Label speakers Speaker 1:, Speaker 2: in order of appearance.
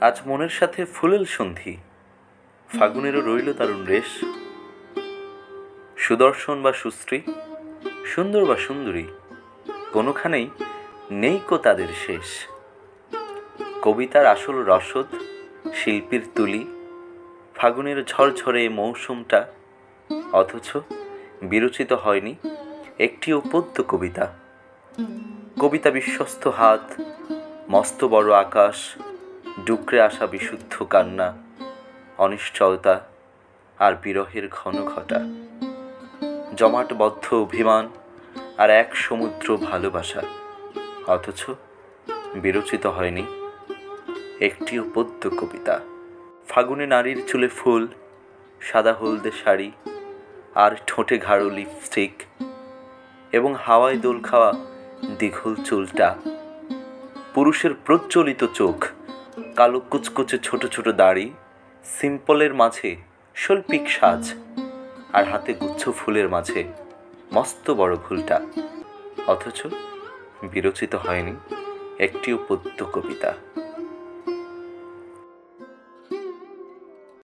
Speaker 1: আজ মনের সাথে ফুলেল সন্ধি, ফাগুনেরও রইল দারুণ রেশ। সুদর্শন বা সুশ্রী, সুন্দর বা সুন্দরী, কোনোখানেই নেই কো তাদের শেষ। কবিতার আসল রসদ, শিল্পীর তুলি, ফাগুনের ঝরঝরে মৌসুমটা, অথচ বিরচিত হয়নি একটিও পদ্য কবিতা। কবিতা বিশ্বস্ত হাত, মস্ত বড় আকাশ, ডুকরে আসা বিশুদ্ধ কান্না, অনিশ্চয়তা আর বিরহের ঘন ঘটা, জমাটবদ্ধ অভিমান আর এক সমুদ্র ভালোবাসা, অথচ বিরচিত হয়নি একটিও পদ্য কবিতা। ফাগুনে নারীর চুলে ফুল, সাদা হলদে শাড়ি আর ঠোঁটে গাঢ় লিপস্টিক, এবং হাওয়ায় দোল খাওয়া দীঘল চুলটা, পুরুষের প্রজ্বলিত চোখ, কালো কুচকুচে ছোট ছোট দাড়ি, সিম্পলের মাঝে শৈল্পিক সাজ, আর হাতে গুচ্ছ ফুলের মাঝে মস্ত বড় ফুলটা, অথচ বিরচিত হয়নি একটিও পদ্য কবিতা।